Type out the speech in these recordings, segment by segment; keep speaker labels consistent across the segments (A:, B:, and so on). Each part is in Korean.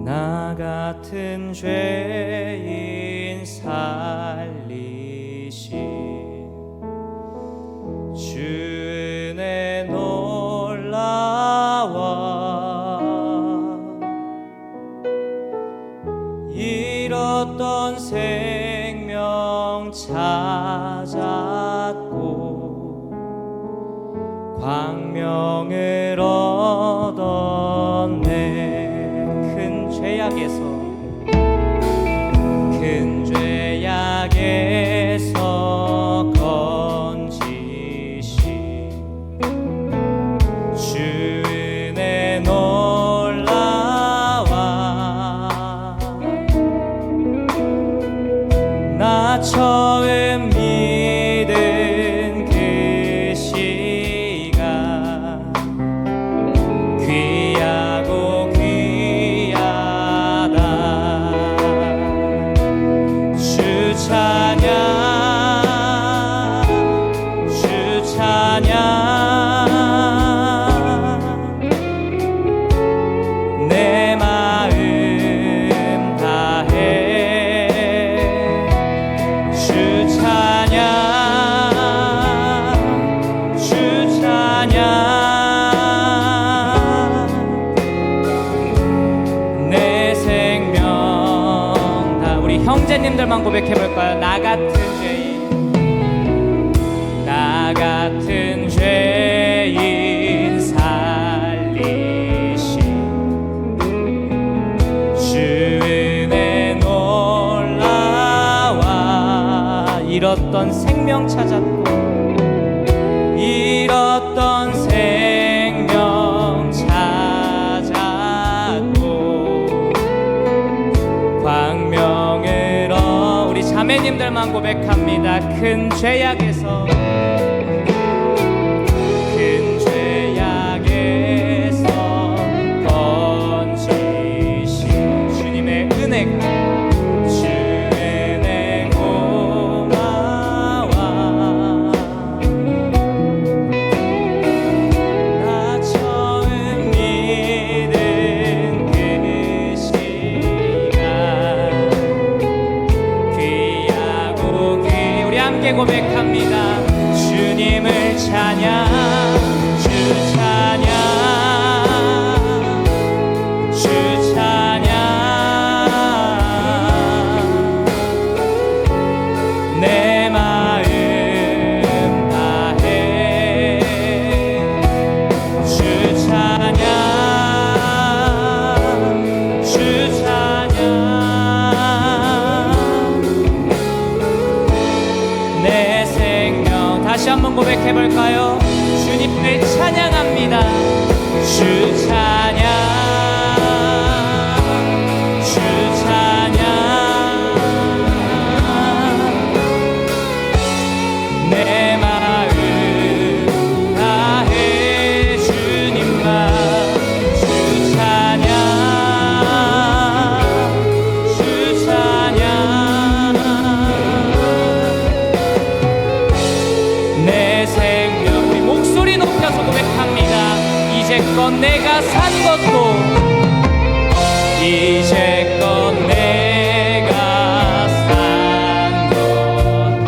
A: 나 같은 죄인 살리신 주 은혜 놀라워 잃었던 생명 찾았고 광명을 얻었네. 큰 죄악에서 건지신 주 은혜 놀라워 나 처음 믿은 그 시간 귀하고 귀하다. 주 찬양 내 마음 다해 주 찬양 내 생명 다. 우리 형제님들만 고백해볼까요? 나 같은 죄인 살리신 주 은혜 놀라워 잃었던 생명 찾았고 광명을 우리 자매님들만 고백합니다. 큰 죄악에서 건지신 주님의 은혜가 고백합니다. 주님을 찬양 주 찬양 주 찬양 내 마음 다해 주 찬양 주 찬양 내 생명. 다시 한번 고백해볼까요? 주님을 찬양합니다. 주 찬양 주 찬양 내 마음 다해 주님만 주 찬양 주 찬양 내 생명. 우리 목소리 높여서 고백합니다. 이제껏 내가 산 것도 이제껏 내가 산 것도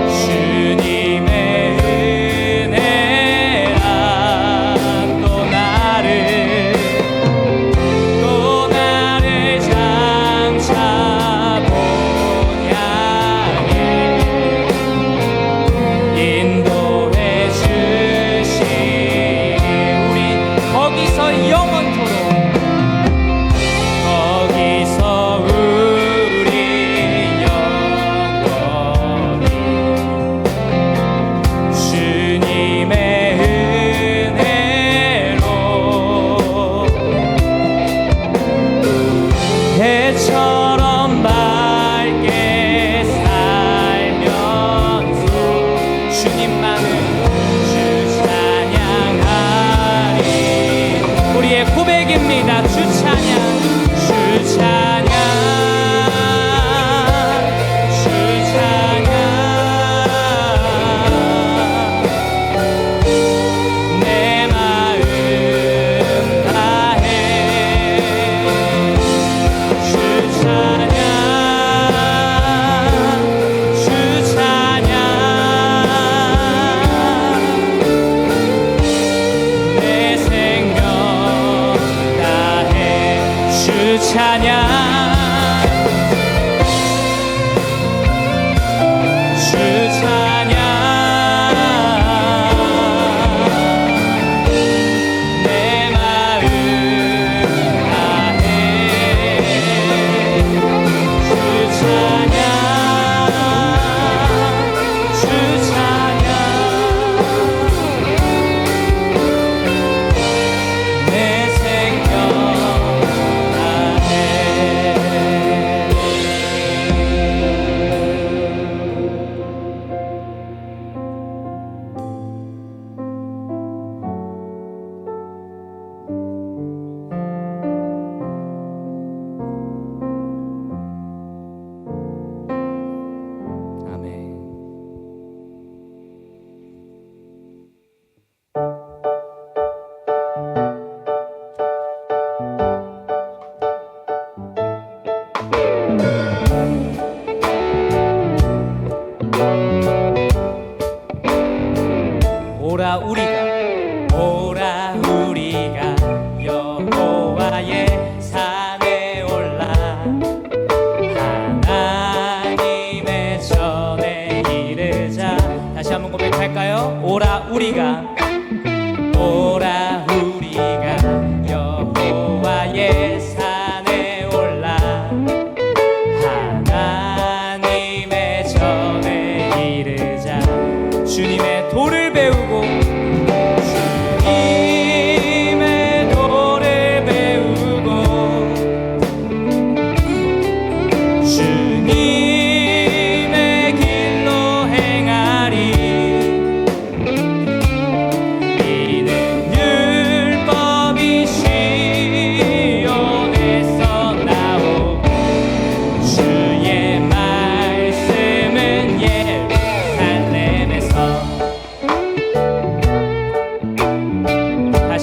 A: 주님의 은혜라. 또 나를 장차 본향에 인도해 주시 우리 거기서 영원토록 거기서 우리 영원히 주님의 은혜로 해처럼 밝게 살면서 주님만을 주 찬양하리. 우리의 고백입니다. 주 찬양 주 찬양 주 찬양 내 다시 한번 고백할까요? 오라 우리가 여호와의 산에 올라 하나님의 전에 이르자 주님의 도를 배우고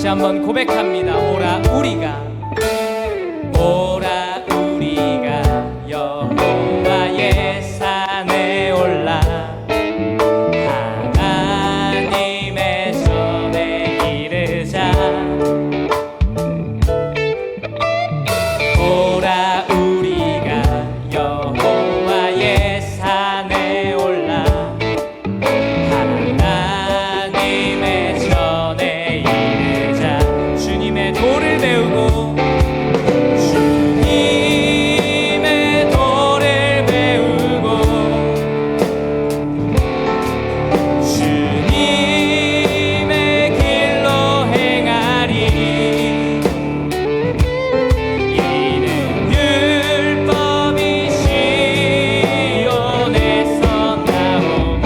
A: 한번 고백합니다. 오라 우리가 여호와의 산에 올라 하나님의 전에 이르자 오라 우리가 여호와의 산에 올라 하나님의 전에 주님의 도를 배우고 주님의 도를 배우고 주님의 길로 행하리 이는 율법이 시온에서 나오고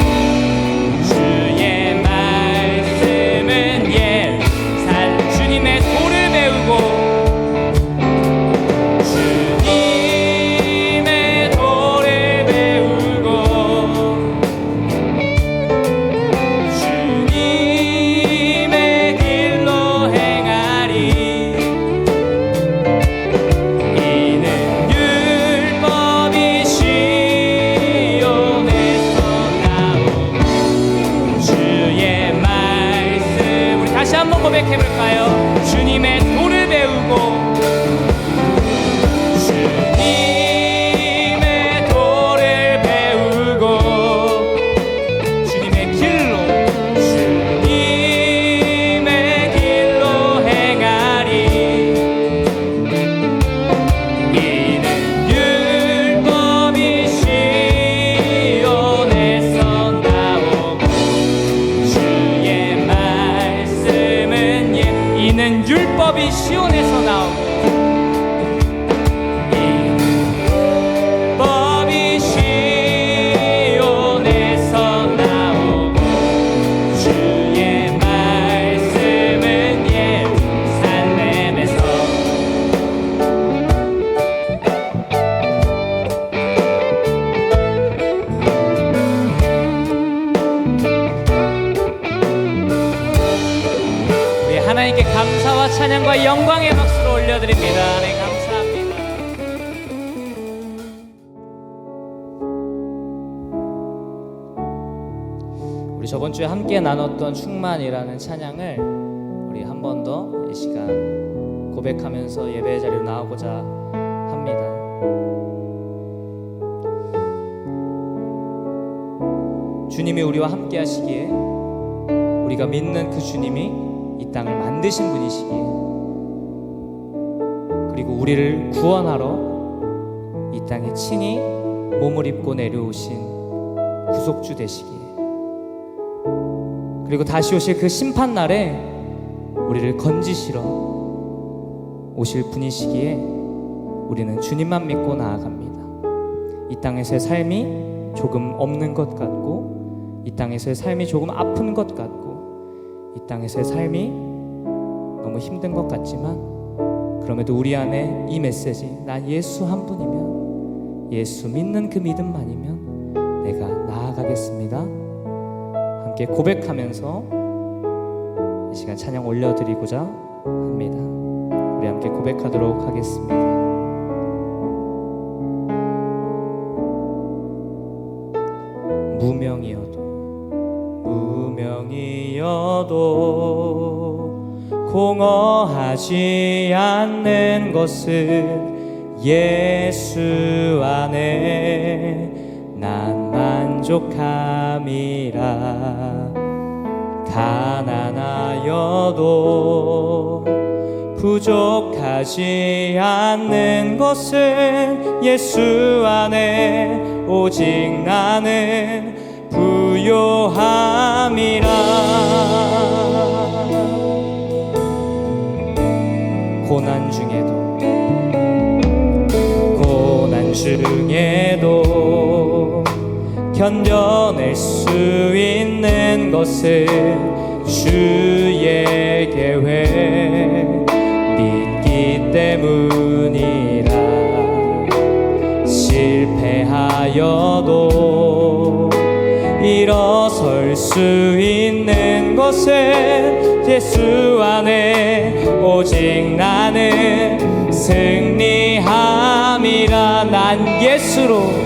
A: 주의 말씀은 예루살렘 주님의 도를 배우고 주님의 도를 배우고 주님의 길로 행하리 이는 율법이 시온에서 나오고 주의 말씀 우리 다시 한번 고백해볼까요? 주님의 도를 배우고 주님의 도를 배우고 주님의 길로 행하리 이는 율법이 시온에서 나오고 주의 말씀은 이는 율법이 시온에서 나오고 율법이 시온에서 나오고 주의 말씀은 예루살렘에서 우리 하나님께 감사와 찬양과 영광의 박수로 올려드립니다. 네, 감사합니다. 우리 저번 주에 함께 나눴던 충만이라는 찬양을 우리 한 번 더 이 시간 고백하면서 예배의 자리로 나오고자 합니다. 주님이 우리와 함께 하시기에 우리가 믿는 그 주님이 이 땅을 만드신 분이시기에 그리고 우리를 구원하러 이 땅에 친히 몸을 입고 내려오신 구속주 되시기에 그리고 다시 오실 그 심판날에 우리를 건지시러 오실 분이시기에 우리는 주님만 믿고 나아갑니다. 이 땅에서의 삶이 조금 없는 것 같고 이 땅에서의 삶이 조금 아픈 것 같고 이 땅에서의 삶이 너무 힘든 것 같지만 그럼에도 우리 안에 이 메시지 난 예수 한 분이면 예수 믿는 그 믿음만이면 내가 나아가겠습니다. 함께 고백하면서 이 시간 찬양 올려드리고자 합니다. 우리 함께 고백하도록 하겠습니다. 무명이어도 공허하지 않는 것은 예수 안에 난 만족 부족함이라 가난하여도 부족하지 않는 것은 예수 안에 오직 나는 부요함이라. 고난 중에도 견뎌낼 수 있는 것은 주의 계획 믿기 때문이라. 실패하여도 일어설 수 있는 것은 예수 안에 오직 나는 승리함이라. 난 예수로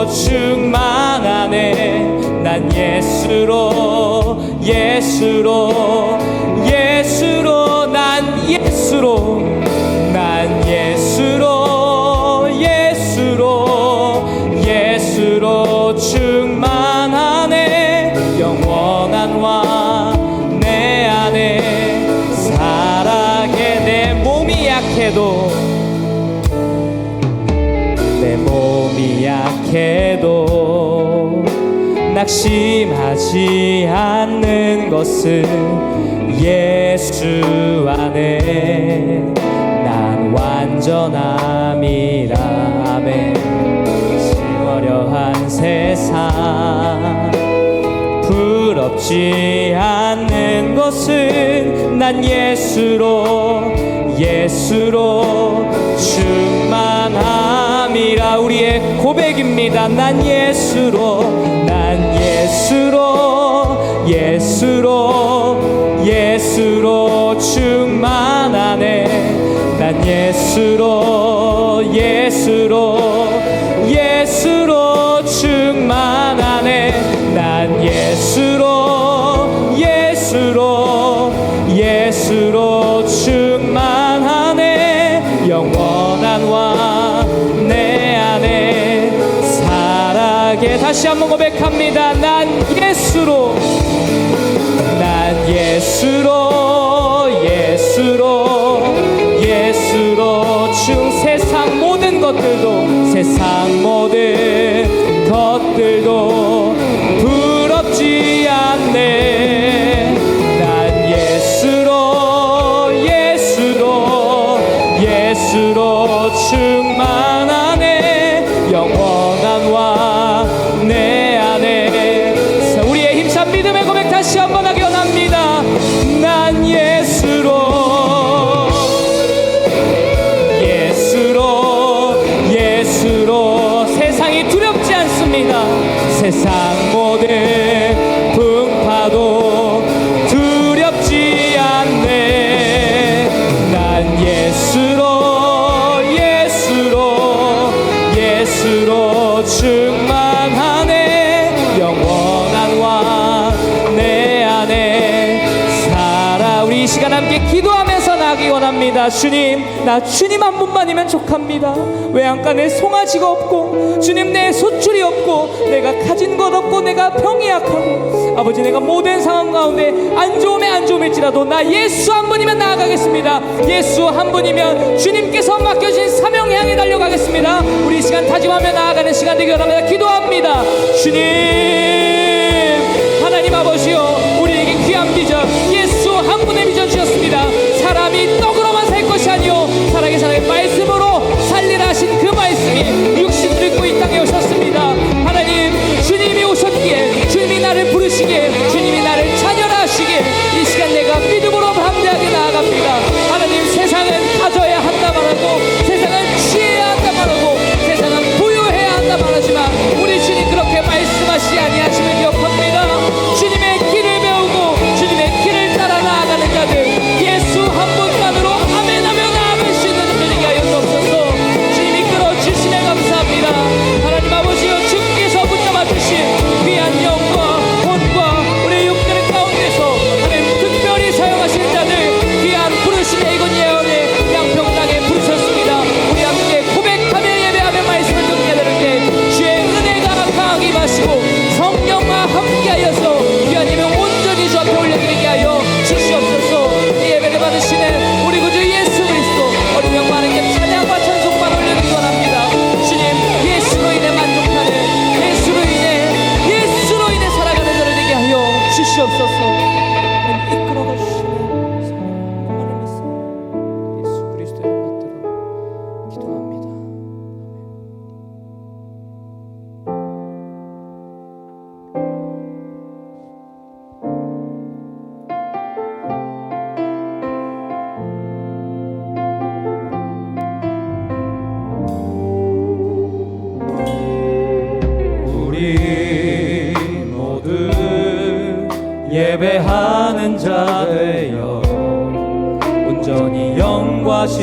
A: 충만하네. 난 예수로 충만하네. 영원한 왕 내 안에 살아게. 내 몸이 약해도 낙심하지 않는 것은 예수 안에 난 완전함이라. 아멘. 어려한 세상 부럽지 않는 것은 난 예수로 충만함이라. 우리의 고백입니다. 난 예수로 충만하네. 난 예수로 충만하네. 난 예수로 충만하네. 영원한 왕 내 안에 살아게. 다시 한번 고백합니다. 난 예수로 세상 모든 것들도 부럽지 않네. 난 예수로 충만하네. 영원한 왕 내 안에. 우리의 힘찬 믿음의 고백 다시 한번 하기 원합니다. 난 예수로 세상이 두렵지 않습니다. 세상 모든 풍파도 두렵지 않네. 난 예수로 충만하네. 영원한 왕 내 안에 살아. 우리 이 시간 함께 기도하면서 나가기 원합니다. 주님, 나 주님 한 분만이면 족합니다. 외양간 내 송아지가 없고, 주님 내 소출이 없고, 내가 가진 것 없고, 내가 병이 약하고, 아버지 내가 모든 상황 가운데 안 좋음일지라도 나 예수 한 분이면 나아가겠습니다. 예수 한 분이면 주님께서 맡겨주신 사명 향해 달려가겠습니다. 우리 이 시간 다짐하며 나아가는 시간 되기 원합니다. 기도합니다. 주님, 하나님 아버지요, 우리에게 귀한 비전, 예수 한 분의 비전 주셨습니다. 사람이 떡으로만 살 것이 아니요 살아계신 하나님의 말씀으로 살리라 하신 그 말씀이 육신 들고 이 땅에 오셨습니다. 하나님, 주님이 오셨기에, 주님이 나를 부르시기에, 주님이 나를 자녀라 하시기에 이 시간 내가 믿음으로 담대하게 나아갑니다. 하나님, 세상은 가져야 한다 말하고, 세상은 취해야 한다 말하고, 세상은 부유해야 한다 말하지만 우리 주님 그렇게 말씀하시지 아니하심을 기억합니다. 주님의 길을 배우고 주님의 길을 따라 나아가는 자들, 예수 한 분만으로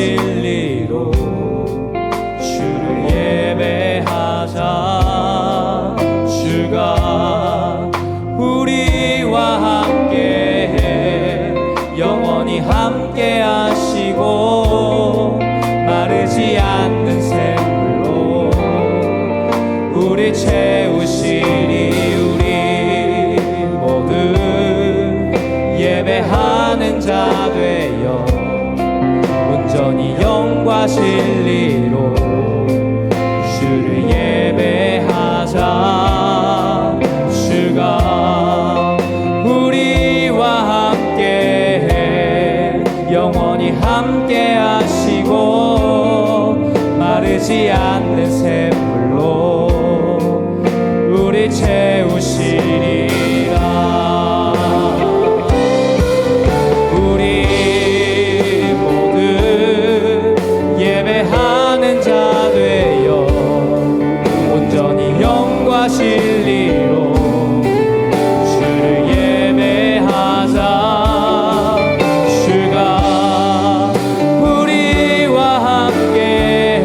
A: 진리로 주를 예배하자. 주가 우리와 함께 영원히 함께 하시고 마르지 않는 샘물로 우리 채우시리. 우리 모두 예배하는 자 되어 온전히 영과 진리로 주를 예배하자. 주가 우리와 함께 영원히 함께 하시고 마르지 않는 샘물로 우리 채우시리라. 우리 모두 예배하는 자 되어 온전히 영과 진리로 주를 예배하자. 주가 우리와 함께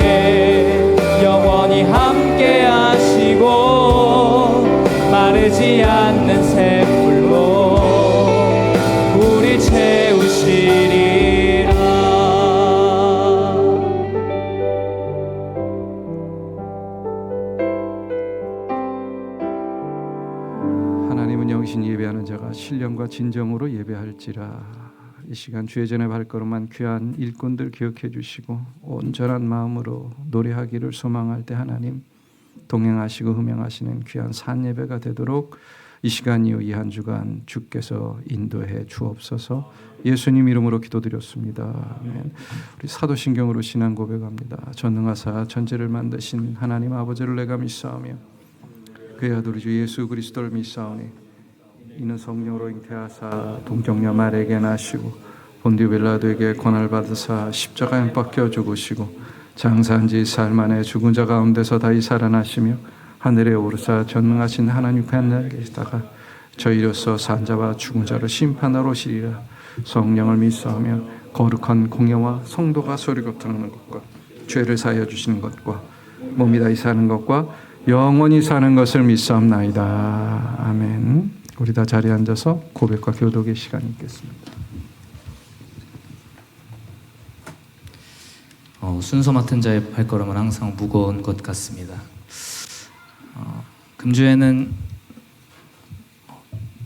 A: 영원히 함께 하시고 마르지 않는 샘물로 우리 채우시리라.
B: 하나님은 영신이 예배하는 자가 신령과 진정으로 예배할지라. 이 시간 주의 전에 발걸음한 귀한 일꾼들 기억해 주시고 온전한 마음으로 노래하기를 소망할 때 하나님 동행하시고 흠양하시는 귀한 산예배가 되도록 이 시간 이후 이 한 주간 주께서 인도해 주옵소서. 예수님 이름으로 기도드렸습니다. 아멘. 우리 사도신경으로 신앙 고백합니다. 전능하사 천지를 만드신 하나님 아버지를 내가 믿사오며 그의 아들 주 예수 그리스도를 믿사오니 이는 성령으로 잉태하사 동정녀 마리아에게 나시고 본디오 빌라도에게 고난을 받으사 십자가에 못 박혀 죽으시고 장사한 지 사흘 만에 죽은 자 가운데서 다시 살아나시며 하늘에 오르사 전능하신 하나님 하늘에 계시다가 저희로서 산 자와 죽은 자를 심판하러 오시리라. 성령을 믿사오며 거룩한 공예와 성도가 소리고 드러나는 것과 죄를 사하여 주시는 것과 몸이 다시 사는 것과 영원히 사는 것을 믿사옵나이다. 아멘. 우리 다 자리에 앉아서 고백과 교독의 시간이 있겠습니다.
A: 순서 맡은 자의 발걸음은 항상 무거운 것 같습니다. 금주에는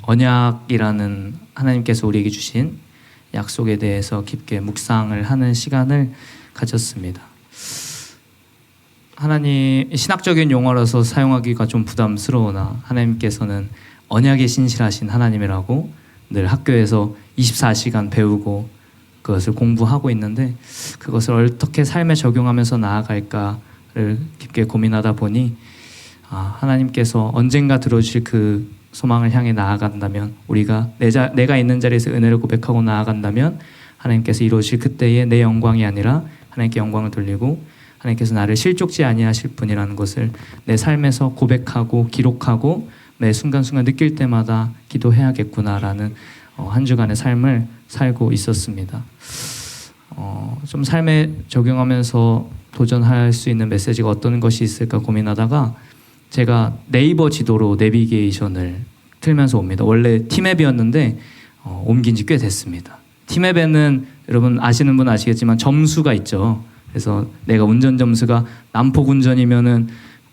A: 언약이라는 하나님께서 우리에게 주신 약속에 대해서 깊게 묵상을 하는 시간을 가졌습니다. 하나님, 신학적인 용어라서 사용하기가 좀 부담스러우나 하나님께서는 언약에 신실하신 하나님이라고 늘 학교에서 24시간 배우고 그것을 공부하고 있는데 그것을 어떻게 삶에 적용하면서 나아갈까를 깊게 고민하다 보니 하나님께서 언젠가 들어주실 그 소망을 향해 나아간다면, 우리가 내가 있는 자리에서 은혜를 고백하고 나아간다면 하나님께서 이루어질 그때의 내 영광이 아니라 하나님께 영광을 돌리고 하나님께서 나를 실족지 아니하실 분이라는 것을 내 삶에서 고백하고 기록하고 매 순간순간 느낄 때마다 기도해야겠구나라는 한 주간의 삶을 살고 있었습니다. 좀 삶에 적용하면서 도전할 수 있는 메시지가 어떤 것이 있을까 고민하다가 제가 네이버 지도로 내비게이션을 틀면서 옵니다. 원래 티맵이었는데 옮긴 지 꽤 됐습니다. 티맵에는 여러분 아시는 분 아시겠지만 점수가 있죠. 그래서 내가 운전 점수가 난폭 운전이면은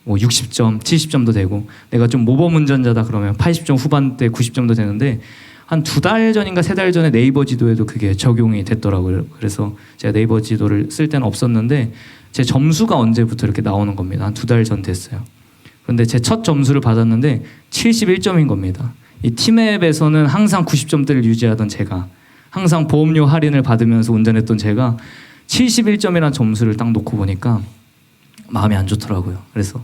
A: 뭐 60점, 70점도 되고 내가 좀 모범 운전자다 그러면 80점 후반대 90점도 되는데 한 2달 전인가 3달 전에 네이버 지도에도 그게 적용이 됐더라고요. 그래서 제가 네이버 지도를 쓸 때는 없었는데 제 점수가 언제부터 이렇게 나오는 겁니다. 한 2달 전 됐어요. 그런데 제 첫 점수를 받았는데 71점인 겁니다. 이 티맵에서는 항상 90점대를 유지하던 제가, 항상 보험료 할인을 받으면서 운전했던 제가 71점이라는 점수를 딱 놓고 보니까 마음이 안 좋더라고요. 그래서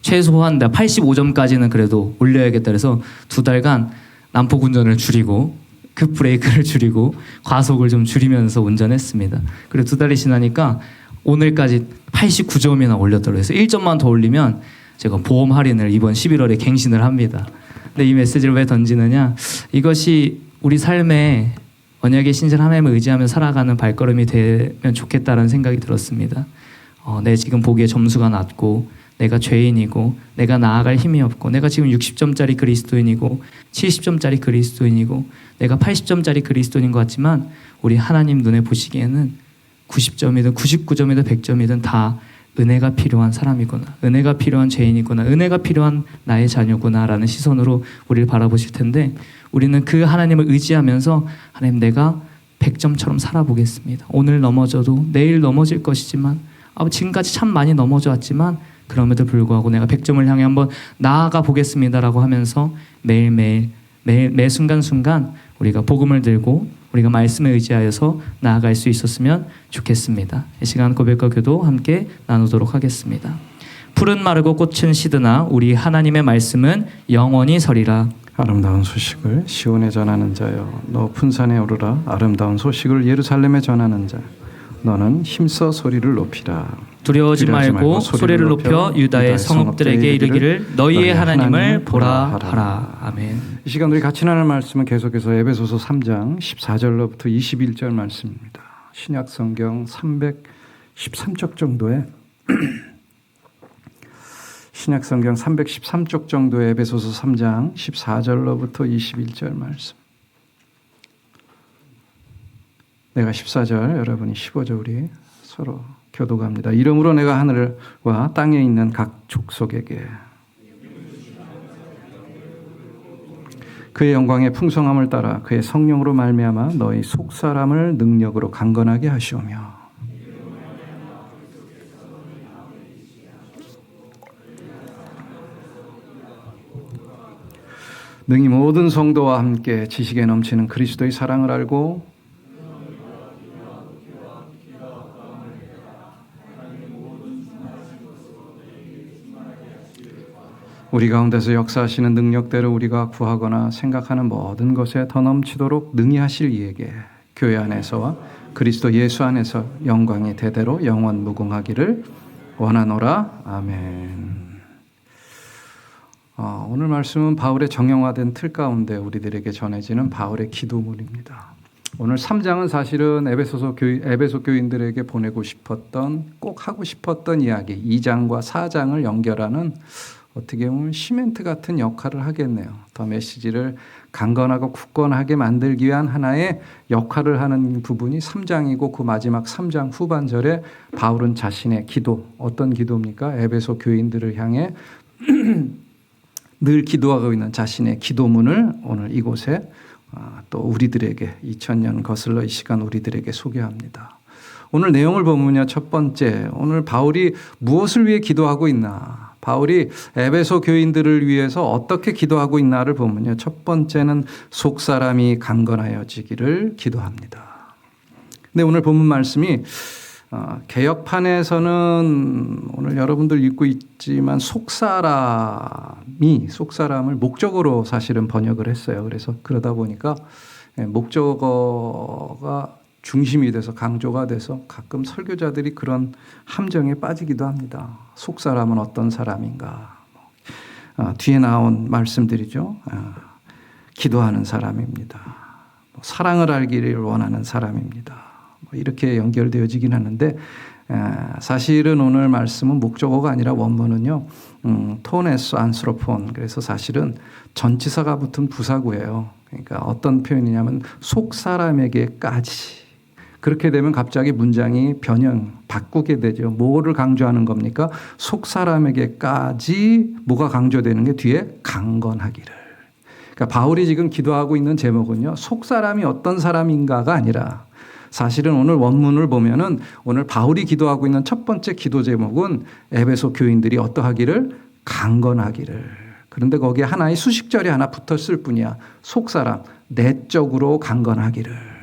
A: 최소한 나 85점까지는 그래도 올려야겠다 그래서 2달간 난폭 운전을 줄이고 급브레이크를 줄이고 과속을 좀 줄이면서 운전했습니다. 그리고 2달이 지나니까 오늘까지 89점이나 올렸더라고요. 그래서 1점만 더 올리면 제가 보험 할인을 이번 11월에 갱신을 합니다. 근데 이 메시지를 왜 던지느냐, 이것이 우리 삶에 언약의 신실 하나님을 의지하며 살아가는 발걸음이 되면 좋겠다라는 생각이 들었습니다. 내 지금 보기에 점수가 낮고 내가 죄인이고 내가 나아갈 힘이 없고 내가 지금 60점짜리 그리스도인이고 70점짜리 그리스도인이고 내가 80점짜리 그리스도인인 것 같지만 우리 하나님 눈에 보시기에는 90점이든 99점이든 100점이든 다 은혜가 필요한 사람이구나, 은혜가 필요한 죄인이구나, 은혜가 필요한 나의 자녀구나 라는 시선으로 우리를 바라보실 텐데, 우리는 그 하나님을 의지하면서 하나님 내가 100점처럼 살아보겠습니다. 오늘 넘어져도 내일 넘어질 것이지만 지금까지 참 많이 넘어져 왔지만 그럼에도 불구하고 내가 100점을 향해 한번 나아가 보겠습니다라고 하면서 매일매일 매 순간순간 우리가 복음을 들고 우리가 말씀에 의지하여서 나아갈 수 있었으면 좋겠습니다. 이 시간 고백과 기도 함께 나누도록 하겠습니다. 푸른 마르고 꽃은 시드나 우리 하나님의 말씀은 영원히 서리라.
B: 아름다운 소식을 시온에 전하는 자여, 높은 산에 오르라. 아름다운 소식을 예루살렘에 전하는 자, 너는 힘써 소리를 높이라.
A: 두려워하지 말고 소리를 높여 유다의 성읍들에게 이르기를 너희의 하나님을 보라 하라. 아멘.
B: 이 시간 우리 같이 나눌 말씀은 계속해서 에베소서 3장 14절로부터 21절 말씀입니다. 신약 성경 313쪽 정도의 신약 성경 313쪽 정도의 에베소서 3장 14절로부터 21절 말씀. 내가 14절, 여러분이 15절, 우리 서로 교도갑니다. 이름으로 내가 하늘과 땅에 있는 각 족속에게 그의 영광의 풍성함을 따라 그의 성령으로 말미암아 너희 속사람을 능력으로 강건하게 하시오며 능히 모든 성도와 함께 지식에 넘치는 그리스도의 사랑을 알고 우리 가운데서 역사하시는 능력대로 우리가 구하거나 생각하는 모든 것에 더 넘치도록 능히 하실 이에게 교회 안에서와 그리스도 예수 안에서 영광이 대대로 영원 무궁하기를 원하노라. 아멘. 오늘 말씀은 바울의 정형화된 틀 가운데 우리들에게 전해지는 바울의 기도문입니다. 오늘 3장은 사실은 에베소 교인들에게 보내고 싶었던, 꼭 하고 싶었던 이야기, 2장과 4장을 연결하는 어떻게 보면 시멘트 같은 역할을 하겠네요. 더 메시지를 강건하고 굳건하게 만들기 위한 하나의 역할을 하는 부분이 3장이고 그 마지막 3장 후반절에 바울은 자신의 기도, 어떤 기도입니까? 에베소 교인들을 향해 늘 기도하고 있는 자신의 기도문을 오늘 이곳에 또 우리들에게 2000년 거슬러 이 시간 우리들에게 소개합니다. 오늘 내용을 보면요. 첫 번째, 오늘 바울이 무엇을 위해 기도하고 있나? 바울이 에베소 교인들을 위해서 어떻게 기도하고 있나를 보면요. 첫 번째는 속사람이 강건하여지기를 기도합니다. 근데 오늘 본문 말씀이 개역판에서는 오늘 여러분들 읽고 있지만 속사람을 목적어로 사실은 번역을 했어요. 그래서 그러다 보니까 목적어가 중심이 돼서 강조가 돼서 가끔 설교자들이 그런 함정에 빠지기도 합니다. 속사람은 어떤 사람인가? 뒤에 나온 말씀들이죠. 기도하는 사람입니다. 사랑을 알기를 원하는 사람입니다. 이렇게 연결되어지긴 하는데 사실은 오늘 말씀은 목적어가 아니라 원문은요. 토네스 안스로폰, 그래서 사실은 전치사가 붙은 부사구예요. 그러니까 어떤 표현이냐면 속사람에게까지. 그렇게 되면 갑자기 문장이 바꾸게 되죠. 뭐를 강조하는 겁니까? 속사람에게까지 뭐가 강조되는 게 뒤에 강건하기를. 그러니까 바울이 지금 기도하고 있는 제목은요. 속사람이 어떤 사람인가가 아니라 사실은 오늘 원문을 보면은 오늘 바울이 기도하고 있는 첫 번째 기도 제목은 에베소 교인들이 어떠하기를? 강건하기를. 그런데 거기에 하나의 수식절이 하나 붙었을 뿐이야. 속사람, 내적으로 강건하기를.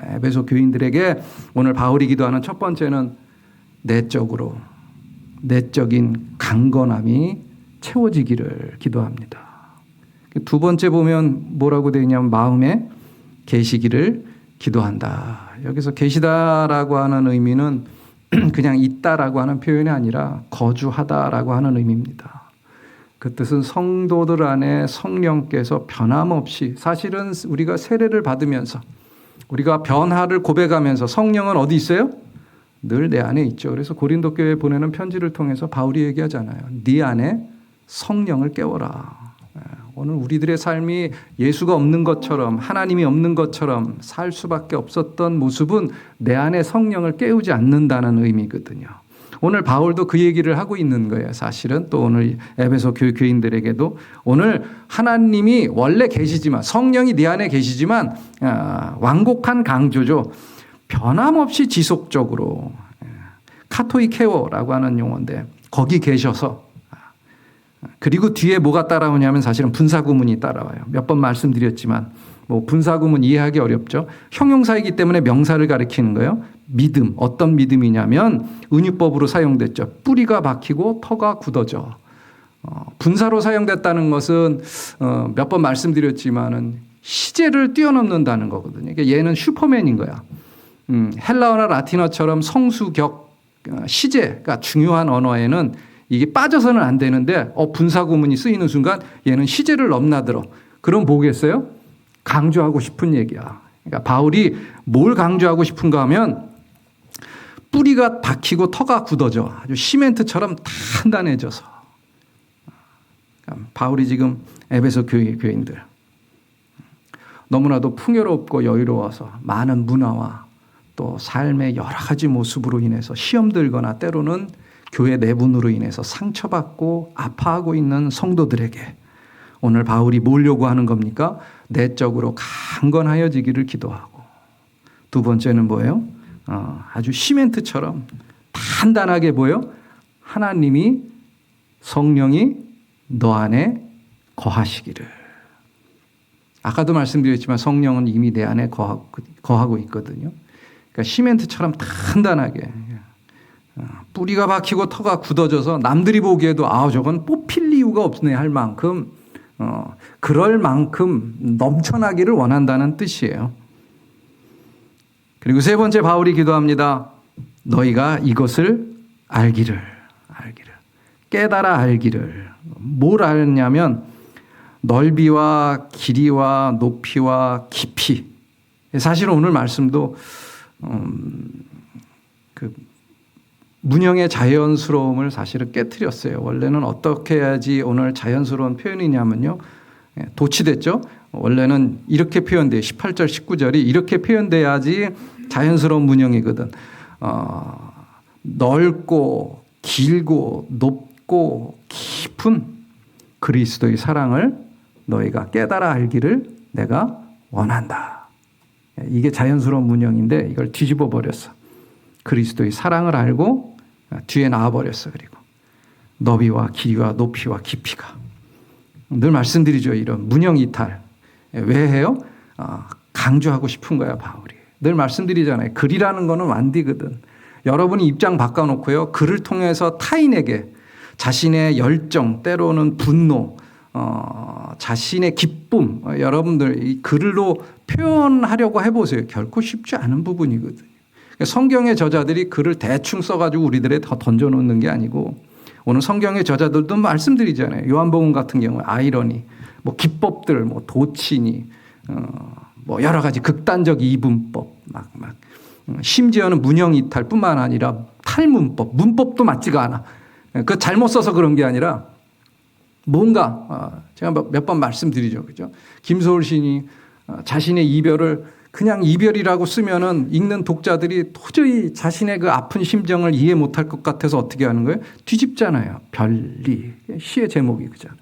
B: 에베소 교인들에게 오늘 바울이 기도하는 첫 번째는 내적인 강건함이 채워지기를 기도합니다. 두 번째 보면 뭐라고 되어 있냐면 마음에 계시기를 기도한다. 여기서 계시다라고 하는 의미는 그냥 있다라고 하는 표현이 아니라 거주하다라고 하는 의미입니다. 그 뜻은 성도들 안에 성령께서 변함없이, 사실은 우리가 세례를 받으면서 우리가 변화를 고백하면서 성령은 어디 있어요? 늘 내 안에 있죠. 그래서 고린도 교회에 보내는 편지를 통해서 바울이 얘기하잖아요. 네 안에 성령을 깨워라. 오늘 우리들의 삶이 예수가 없는 것처럼 하나님이 없는 것처럼 살 수밖에 없었던 모습은 내 안에 성령을 깨우지 않는다는 의미거든요. 오늘 바울도 그 얘기를 하고 있는 거예요. 사실은 또 오늘 에베소 교인들에게도 오늘 하나님이 원래 계시지만 성령이 네 안에 계시지만 완곡한 강조죠. 변함없이 지속적으로 카토이케오라고 하는 용어인데 거기 계셔서 그리고 뒤에 뭐가 따라오냐면 사실은 분사구문이 따라와요. 몇 번 말씀드렸지만 뭐 분사구문 이해하기 어렵죠. 형용사이기 때문에 명사를 가리키는 거예요. 믿음. 어떤 믿음이냐면 은유법으로 사용됐죠. 뿌리가 박히고 터가 굳어져. 분사로 사용됐다는 것은 몇 번 말씀드렸지만은 시제를 뛰어넘는다는 거거든요. 그러니까 얘는 슈퍼맨인 거야. 헬라어나 라틴어처럼 성수격 시제가 중요한 언어에는 이게 빠져서는 안 되는데 분사구문이 쓰이는 순간 얘는 시제를 넘나들어. 그럼 뭐겠어요? 강조하고 싶은 얘기야. 그러니까 바울이 뭘 강조하고 싶은가 하면 뿌리가 박히고 터가 굳어져. 아주 시멘트처럼 단단해져서. 바울이 지금 에베소 교인들 너무나도 풍요롭고 여유로워서 많은 문화와 또 삶의 여러 가지 모습으로 인해서 시험 들거나 때로는 교회 내분으로 인해서 상처받고 아파하고 있는 성도들에게 오늘 바울이 뭘 요구하는 겁니까? 내적으로 강건하여지기를 기도하고 두 번째는 뭐예요? 아주 시멘트처럼 단단하게 보여 하나님이 성령이 너 안에 거하시기를. 아까도 말씀드렸지만 성령은 이미 내 안에 거하고 있거든요. 그러니까 시멘트처럼 단단하게 뿌리가 박히고 터가 굳어져서 남들이 보기에도 저건 뽑힐 이유가 없네 할 만큼 그럴 만큼 넘쳐나기를 원한다는 뜻이에요. 그리고 세 번째 바울이 기도합니다. 너희가 이것을 알기를 깨달아 알기를. 뭘 알냐면 넓이와 길이와 높이와 깊이. 사실 오늘 말씀도 그 문형의 자연스러움을 사실은 깨트렸어요. 원래는 어떻게 해야지 오늘 자연스러운 표현이냐면요. 도치됐죠. 원래는 이렇게 표현돼요. 18절 19절이 이렇게 표현돼야지 자연스러운 문형이거든. 넓고 길고 높고 깊은 그리스도의 사랑을 너희가 깨달아 알기를 내가 원한다. 이게 자연스러운 문형인데 이걸 뒤집어 버렸어. 그리스도의 사랑을 알고 뒤에 나와버렸어. 그리고 너비와 길이와 높이와 깊이가. 늘 말씀드리죠. 이런 문형 이탈. 왜 해요? 강조하고 싶은 거야 바울이. 늘 말씀드리잖아요. 글이라는 거는 완디거든. 여러분이 입장 바꿔놓고요. 글을 통해서 타인에게 자신의 열정, 때로는 분노, 자신의 기쁨, 여러분들 이 글로 표현하려고 해보세요. 결코 쉽지 않은 부분이거든요. 성경의 저자들이 글을 대충 써가지고 우리들에 더 던져놓는 게 아니고 오늘 성경의 저자들도 말씀드리잖아요. 요한복음 같은 경우에 아이러니, 뭐 기법들, 뭐 도치니, 뭐 여러 가지 극단적 이분법, 심지어는 문형 이탈뿐만 아니라 탈문법, 문법도 맞지가 않아. 그 잘못 써서 그런 게 아니라 뭔가 제가 몇 번 말씀드리죠, 그죠? 김소월 시인이 자신의 이별을 그냥 이별이라고 쓰면은 읽는 독자들이 도저히 자신의 그 아픈 심정을 이해 못할 것 같아서 어떻게 하는 거예요? 뒤집잖아요. 별리 시의 제목이 그잖아요.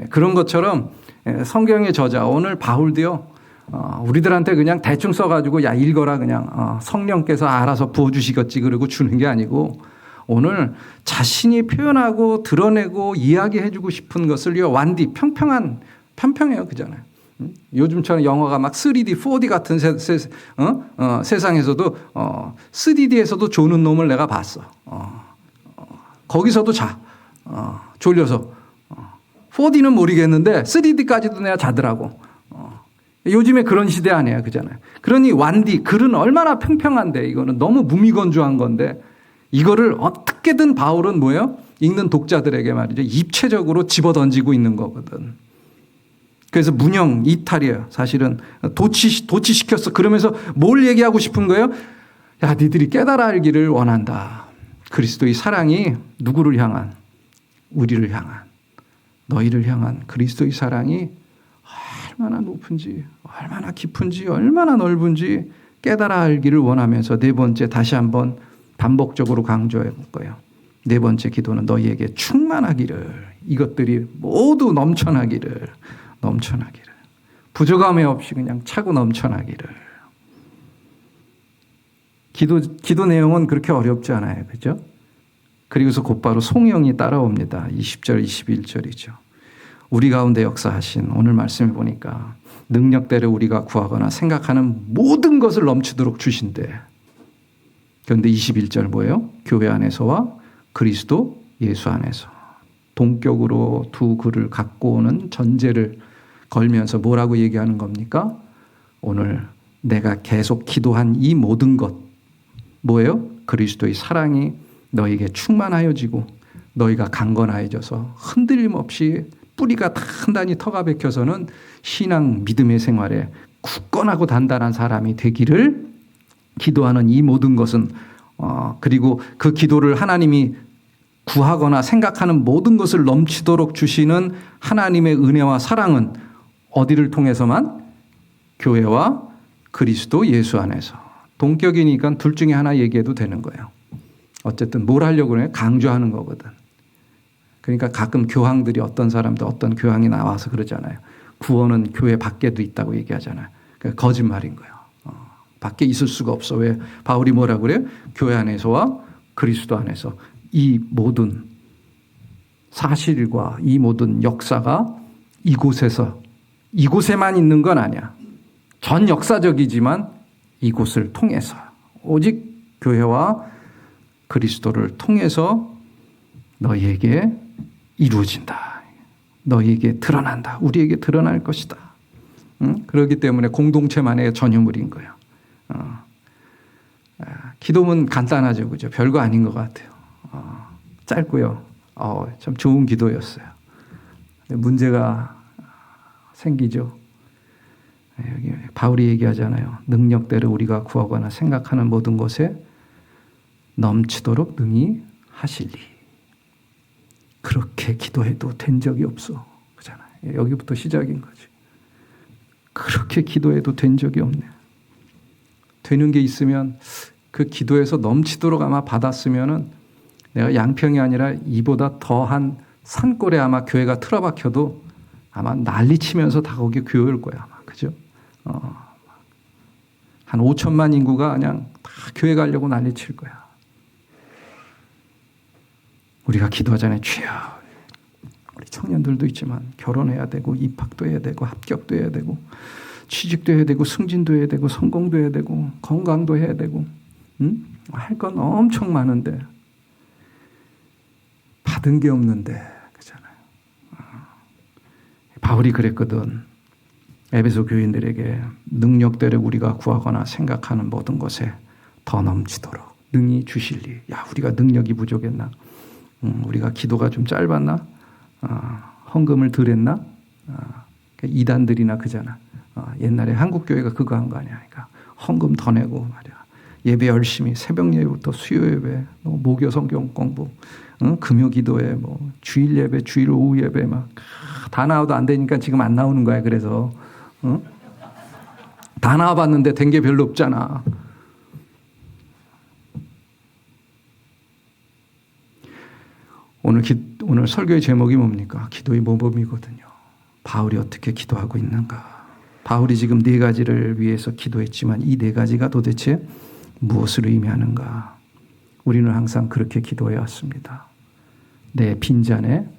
B: 그런 것처럼 성경의 저자 오늘 바울도요. 우리들한테 그냥 대충 써가지고 야 읽어라 그냥 성령께서 알아서 부어주시겠지 그러고 주는 게 아니고 오늘 자신이 표현하고 드러내고 이야기해주고 싶은 것을요 완디 평평해요 그잖아요. 요즘처럼 영화가 막 3D, 4D 같은 세상에서도 3D에서도 조는 놈을 내가 봤어. 거기서도 자 졸려서 4D는 모르겠는데 3D까지도 내가 자더라고. 요즘에 그런 시대 아니에요, 그잖아요. 그러니 완디 글은 얼마나 평평한데 이거는 너무 무미건조한 건데 이거를 어떻게든 바울은 뭐예요? 읽는 독자들에게 말이죠 입체적으로 집어던지고 있는 거거든. 그래서 문영 이탈이에요. 사실은 도치시켰어. 그러면서 뭘 얘기하고 싶은 거예요? 야, 니들이 깨달아 알기를 원한다. 그리스도의 사랑이 누구를 향한? 우리를 향한, 너희를 향한 그리스도의 사랑이 얼마나 높은지, 얼마나 깊은지, 얼마나 넓은지 깨달아 알기를 원하면서 네 번째 다시 한번 반복적으로 강조해 볼 거예요. 네 번째 기도는 너희에게 충만하기를, 이것들이 모두 넘쳐나기를, 부족함이 없이 그냥 차고 넘쳐나기를. 기도 내용은 그렇게 어렵지 않아요. 그죠? 그리고서 곧바로 송영이 따라옵니다. 20절, 21절이죠. 우리 가운데 역사하신 오늘 말씀해 보니까 능력대로 우리가 구하거나 생각하는 모든 것을 넘치도록 주신대. 그런데 21절 뭐예요? 교회 안에서와 그리스도 예수 안에서. 동격으로 두 글을 갖고 오는 전제를 걸면서 뭐라고 얘기하는 겁니까? 오늘 내가 계속 기도한 이 모든 것 뭐예요? 그리스도의 사랑이 너에게 충만하여지고 너희가 강건하여져서 흔들림 없이 뿌리가 단단히 터가 박혀서는 신앙 믿음의 생활에 굳건하고 단단한 사람이 되기를 기도하는 이 모든 것은 그리고 그 기도를 하나님이 구하거나 생각하는 모든 것을 넘치도록 주시는 하나님의 은혜와 사랑은 어디를 통해서만? 교회와 그리스도 예수 안에서. 동격이니까 둘 중에 하나 얘기해도 되는 거예요. 어쨌든 뭘 하려고 해요? 강조하는 거거든. 그러니까 가끔 교황들이 어떤 사람들 어떤 교황이 나와서 그러잖아요. 구원은 교회 밖에도 있다고 얘기하잖아요. 그러니까 거짓말인 거예요. 밖에 있을 수가 없어. 왜? 바울이 뭐라고 그래요? 교회 안에서와 그리스도 안에서 이 모든 사실과 이 모든 역사가 이곳에만 있는 건 아니야. 전 역사적이지만 이곳을 통해서 오직 교회와 그리스도를 통해서 너희에게 이루어진다. 너희에게 드러난다. 우리에게 드러날 것이다. 그렇기 때문에 공동체만의 전유물인 거예요. 기도문 간단하죠. 그죠? 별거 아닌 것 같아요. 짧고요. 참 좋은 기도였어요. 문제가 생기죠. 여기 바울이 얘기하잖아요. 능력대로 우리가 구하거나 생각하는 모든 것에 넘치도록 능히 하시리. 그렇게 기도해도 된 적이 없어. 그잖아요. 여기부터 시작인 거지. 그렇게 기도해도 된 적이 없네. 되는 게 있으면 그 기도에서 넘치도록 아마 받았으면은 내가 양평이 아니라 이보다 더한 산골에 아마 교회가 틀어박혀도 아마 난리치면서 다 거기 교회 올 거야. 아마. 그죠? 한 5천만 인구가 그냥 다 교회 가려고 난리칠 거야. 우리가 기도하잖아요. 주여. 우리 청년들도 있지만 결혼해야 되고 입학도 해야 되고 합격도 해야 되고 취직도 해야 되고 승진도 해야 되고 성공도 해야 되고 건강도 해야 되고 할 건 엄청 많은데 받은 게 없는데 그렇잖아요. 바울이 그랬거든. 에베소 교인들에게 능력대로 우리가 구하거나 생각하는 모든 것에 더 넘치도록 능히 주실리. 야, 우리가 능력이 부족했나? 우리가 기도가 좀 짧았나? 헌금을 덜 했나? 이단들이나 그잖아. 옛날에 한국교회가 그거 한 거 아니야. 그러니까 헌금 더 내고 말이야. 예배 열심히 새벽 예배부터 수요 예배, 목요 성경 공부, 금요 기도회, 주일 예배, 주일 오후 예배 막 다 나와도 안 되니까 지금 안 나오는 거야. 그래서 다 나와봤는데 된 게 별로 없잖아. 오늘 설교의 제목이 뭡니까? 기도의 모범이거든요. 바울이 어떻게 기도하고 있는가? 바울이 지금 네 가지를 위해서 기도했지만 이 네 가지가 도대체 무엇을 의미하는가? 우리는 항상 그렇게 기도해 왔습니다. 내 빈잔에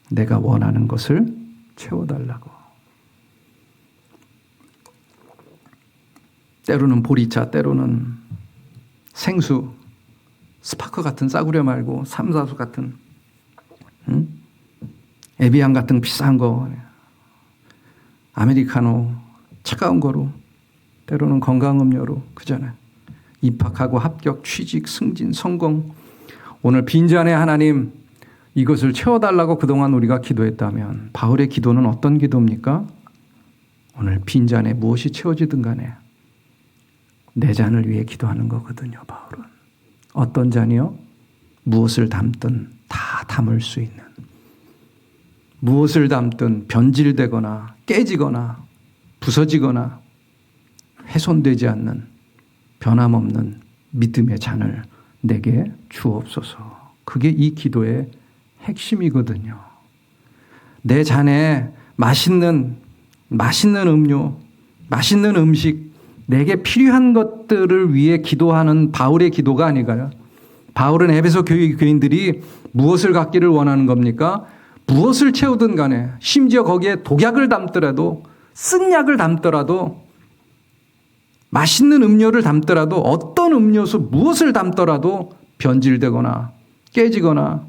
B: 내가 원하는 것을 채워달라고. 때로는 보리차, 때로는 생수, 스파크 같은 싸구려 말고 삼사수 같은 에비앙 같은 비싼 거, 아메리카노 차가운 거로, 때로는 건강음료로, 그잖아요. 입학하고 합격, 취직, 승진, 성공. 오늘 빈잔에 하나님 이것을 채워달라고 그동안 우리가 기도했다면 바울의 기도는 어떤 기도입니까? 오늘 빈잔에 무엇이 채워지든 간에 내 잔을 위해 기도하는 거거든요. 바울은 어떤 잔이요? 무엇을 담든 다 담을 수 있는, 무엇을 담든 변질되거나 깨지거나 부서지거나 훼손되지 않는 변함없는 믿음의 잔을 내게 주옵소서. 그게 이 기도의 핵심이거든요. 내 잔에 맛있는 음료, 맛있는 음식, 내게 필요한 것들을 위해 기도하는 바울의 기도가 아닌가요? 바울은 에베소 교인들이 무엇을 갖기를 원하는 겁니까? 무엇을 채우든 간에, 심지어 거기에 독약을 담더라도, 쓴약을 담더라도, 맛있는 음료를 담더라도, 어떤 음료수 무엇을 담더라도 변질되거나 깨지거나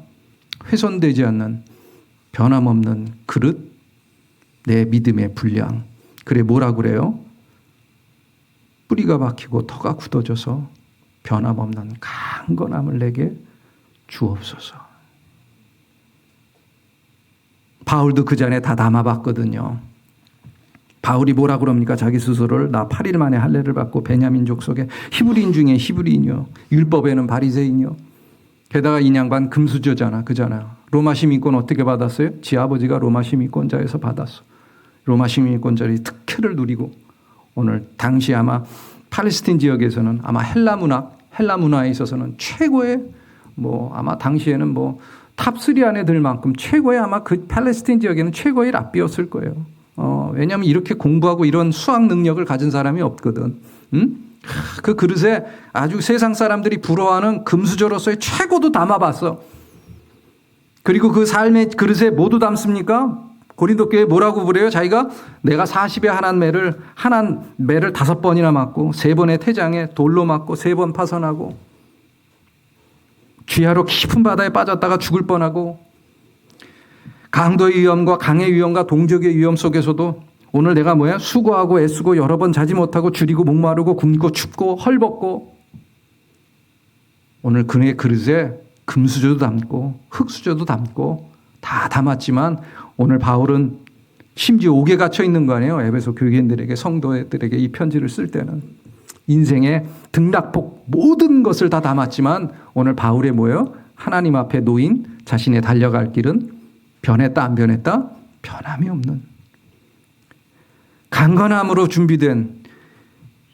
B: 훼손되지 않는 변함없는 그릇, 내 믿음의 분량. 그래 뭐라 그래요? 뿌리가 박히고 터가 굳어져서 변함없는 강건함을 내게 주옵소서. 바울도 그 잔에 다 담아봤거든요. 바울이 뭐라 그럽니까? 자기 스스로를 나 8일 만에 할례를 받고 베냐민 족속의 히브리인 중에 히브리인이요, 율법에는 바리새인이요. 게다가 이 양반 금수저잖아, 그잖아요. 로마 시민권 어떻게 받았어요? 지 아버지가 로마 시민권자에서 받았어. 로마 시민권자의 특혜를 누리고 오늘 당시 아마 팔레스틴 지역에서는 아마 헬라 문화에 있어서는 최고의 아마 당시에는 탑3 안에 들 만큼 최고의 아마 그 팔레스틴 지역에는 최고의 랍비였을 거예요. 왜냐하면 이렇게 공부하고 이런 수학 능력을 가진 사람이 없거든. 그 그릇에 아주 세상 사람들이 부러워하는 금수저로서의 최고도 담아봤어. 그리고 그 삶의 그릇에 모두 담습니까? 고린도 교회 뭐라고 그래요? 자기가 내가 40에 한한 매를 5번이나 맞고 3번의 태장에 돌로 맞고 3번 파선하고 쥐하로 깊은 바다에 빠졌다가 죽을 뻔하고 강도의 위험과 강의 위험과 동족의 위험 속에서도 오늘 내가 수고하고 애쓰고 여러 번 자지 못하고 줄이고 목마르고 굶고 춥고 헐벗고 오늘 그의 그릇에 금수저도 담고 흙수저도 담고 다 담았지만 오늘 바울은 심지어 옥에 갇혀 있는 거 아니에요? 에베소 교인들에게, 성도들에게 이 편지를 쓸 때는 인생의 등락폭 모든 것을 다 담았지만 오늘 바울의 하나님 앞에 놓인 자신의 달려갈 길은 변했다 안 변했다? 변함이 없는 강건함으로 준비된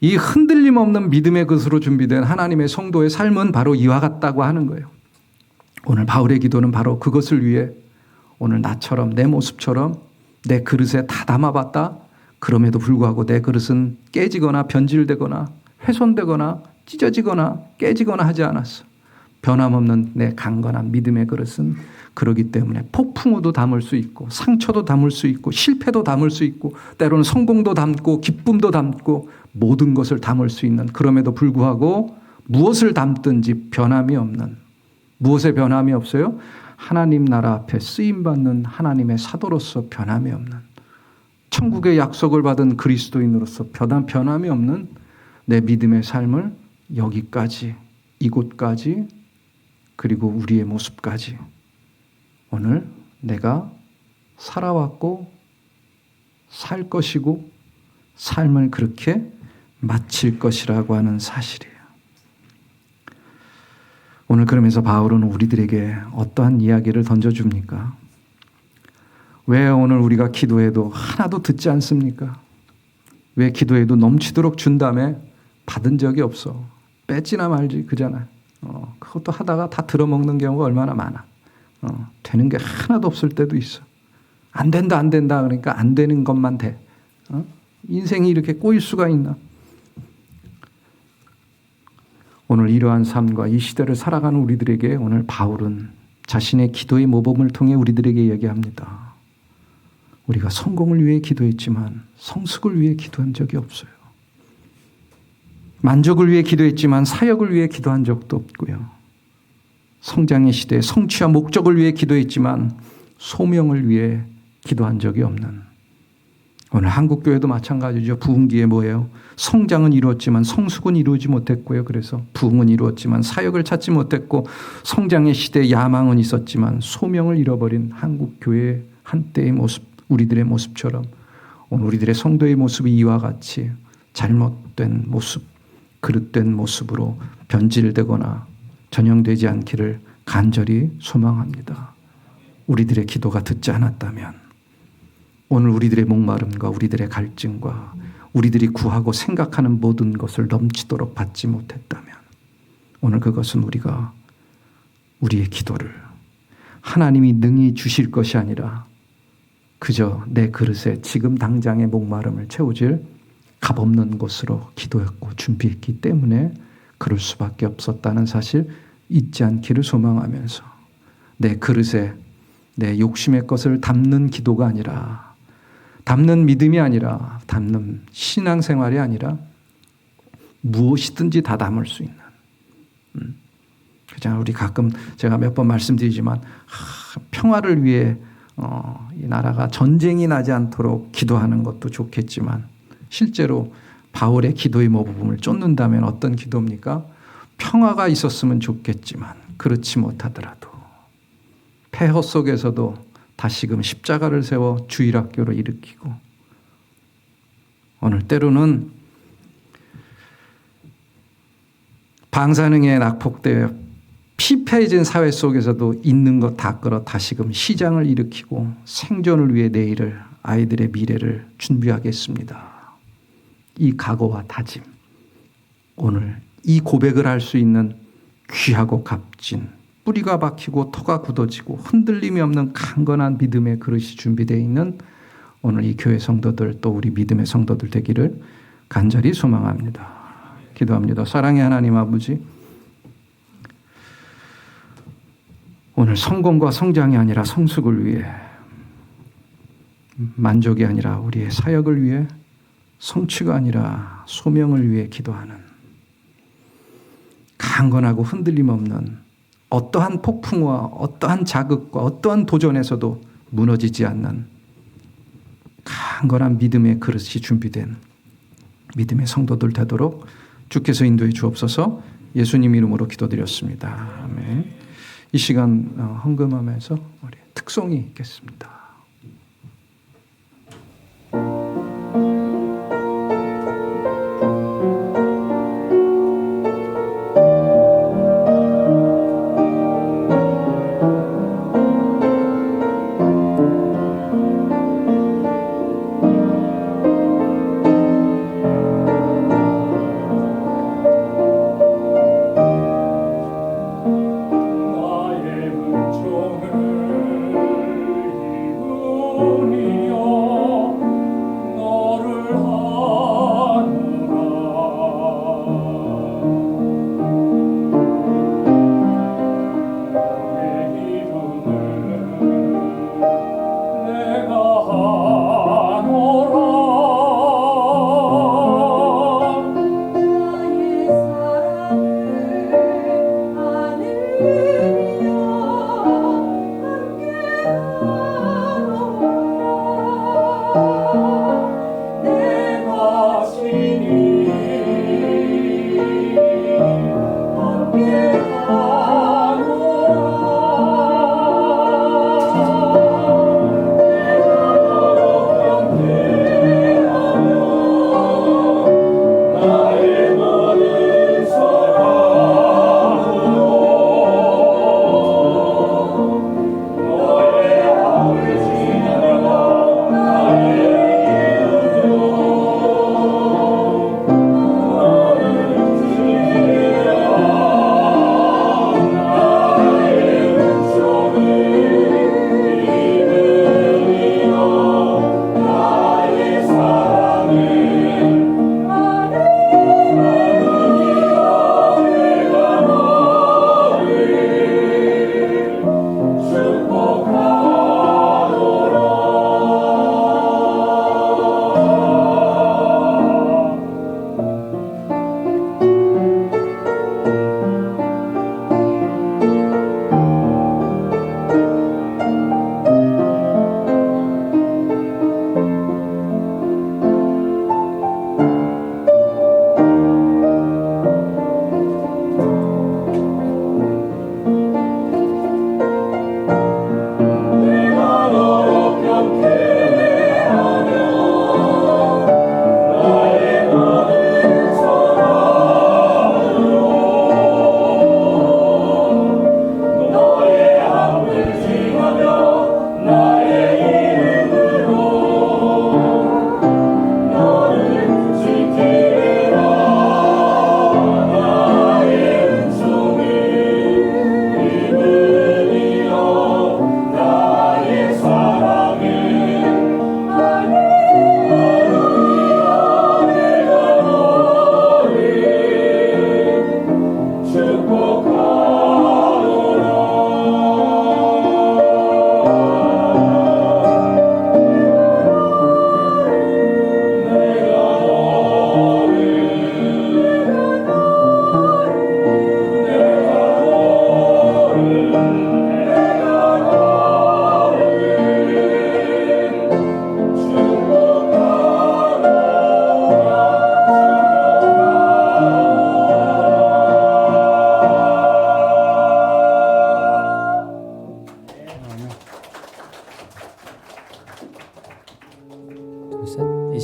B: 이 흔들림 없는 믿음의 것으로 준비된 하나님의 성도의 삶은 바로 이와 같다고 하는 거예요. 오늘 바울의 기도는 바로 그것을 위해 오늘 나처럼 내 모습처럼 내 그릇에 다 담아봤다. 그럼에도 불구하고 내 그릇은 깨지거나 변질되거나 훼손되거나 찢어지거나 깨지거나 하지 않았어. 변함없는 내 강건한 믿음의 그릇은 그러기 때문에 폭풍우도 담을 수 있고 상처도 담을 수 있고 실패도 담을 수 있고 때로는 성공도 담고 기쁨도 담고 모든 것을 담을 수 있는, 그럼에도 불구하고 무엇을 담든지 변함이 없는, 무엇에 변함이 없어요? 하나님 나라 앞에 쓰임받는 하나님의 사도로서 변함이 없는, 천국의 약속을 받은 그리스도인으로서 변함이 없는 내 믿음의 삶을 여기까지, 이곳까지, 그리고 우리의 모습까지 오늘 내가 살아왔고 살 것이고 삶을 그렇게 마칠 것이라고 하는 사실이에요. 오늘 그러면서 바울은 우리들에게 어떠한 이야기를 던져줍니까? 왜 오늘 우리가 기도해도 하나도 듣지 않습니까? 왜 기도해도 넘치도록 준 다음에 받은 적이 없어? 뺏지나 말지 그잖아요. 그것도 하다가 다 들어먹는 경우가 얼마나 많아. 되는 게 하나도 없을 때도 있어. 안 된다 그러니까 안 되는 것만 돼. 인생이 이렇게 꼬일 수가 있나? 오늘 이러한 삶과 이 시대를 살아가는 우리들에게 오늘 바울은 자신의 기도의 모범을 통해 우리들에게 얘기합니다. 우리가 성공을 위해 기도했지만 성숙을 위해 기도한 적이 없어요. 만족을 위해 기도했지만 사역을 위해 기도한 적도 없고요. 성장의 시대에 성취와 목적을 위해 기도했지만 소명을 위해 기도한 적이 없는, 오늘 한국교회도 마찬가지죠. 부흥기에 뭐예요? 성장은 이루었지만 성숙은 이루지 못했고요. 그래서 부흥은 이루었지만 사역을 찾지 못했고, 성장의 시대에 야망은 있었지만 소명을 잃어버린 한국교회의 한때의 모습, 우리들의 모습처럼 오늘 우리들의 성도의 모습이 이와 같이 잘못된 모습, 그릇된 모습으로 변질되거나 전형되지 않기를 간절히 소망합니다. 우리들의 기도가 듣지 않았다면, 오늘 우리들의 목마름과 우리들의 갈증과 우리들이 구하고 생각하는 모든 것을 넘치도록 받지 못했다면, 오늘 그것은 우리가 우리의 기도를 하나님이 능히 주실 것이 아니라 그저 내 그릇에 지금 당장의 목마름을 채워질 값없는 것으로 기도했고 준비했기 때문에 그럴 수밖에 없었다는 사실 잊지 않기를 소망하면서, 내 그릇에 내 욕심의 것을 담는 기도가 아니라, 담는 믿음이 아니라, 담는 신앙생활이 아니라 무엇이든지 다 담을 수 있는, 그냥 우리 가끔 제가 몇 번 말씀드리지만 평화를 위해 이 나라가 전쟁이 나지 않도록 기도하는 것도 좋겠지만, 실제로 바울의 기도의 모범을 쫓는다면 어떤 기도입니까? 평화가 있었으면 좋겠지만 그렇지 못하더라도 폐허 속에서도 다시금 십자가를 세워 주일학교를 일으키고, 오늘 때로는 방사능에 낙폭되어 피폐해진 사회 속에서도 있는 것 다 끌어 다시금 시장을 일으키고 생존을 위해 내일을, 아이들의 미래를 준비하겠습니다. 이 각오와 다짐, 오늘 이 고백을 할 수 있는 귀하고 값진, 뿌리가 박히고 토가 굳어지고 흔들림이 없는 강건한 믿음의 그릇이 준비되어 있는 오늘 이 교회 성도들, 또 우리 믿음의 성도들 되기를 간절히 소망합니다. 기도합니다. 사랑의 하나님 아버지, 오늘 성공과 성장이 아니라 성숙을 위해, 만족이 아니라 우리의 사역을 위해, 성취가 아니라 소명을 위해 기도하는, 강건하고 흔들림 없는, 어떠한 폭풍과 어떠한 자극과 어떠한 도전에서도 무너지지 않는 강건한 믿음의 그릇이 준비된 믿음의 성도들 되도록 주께서 인도해 주옵소서. 예수님 이름으로 기도드렸습니다. 아멘. 이 시간 헌금하면서 우리 특송이 있겠습니다.
C: 나의 은총을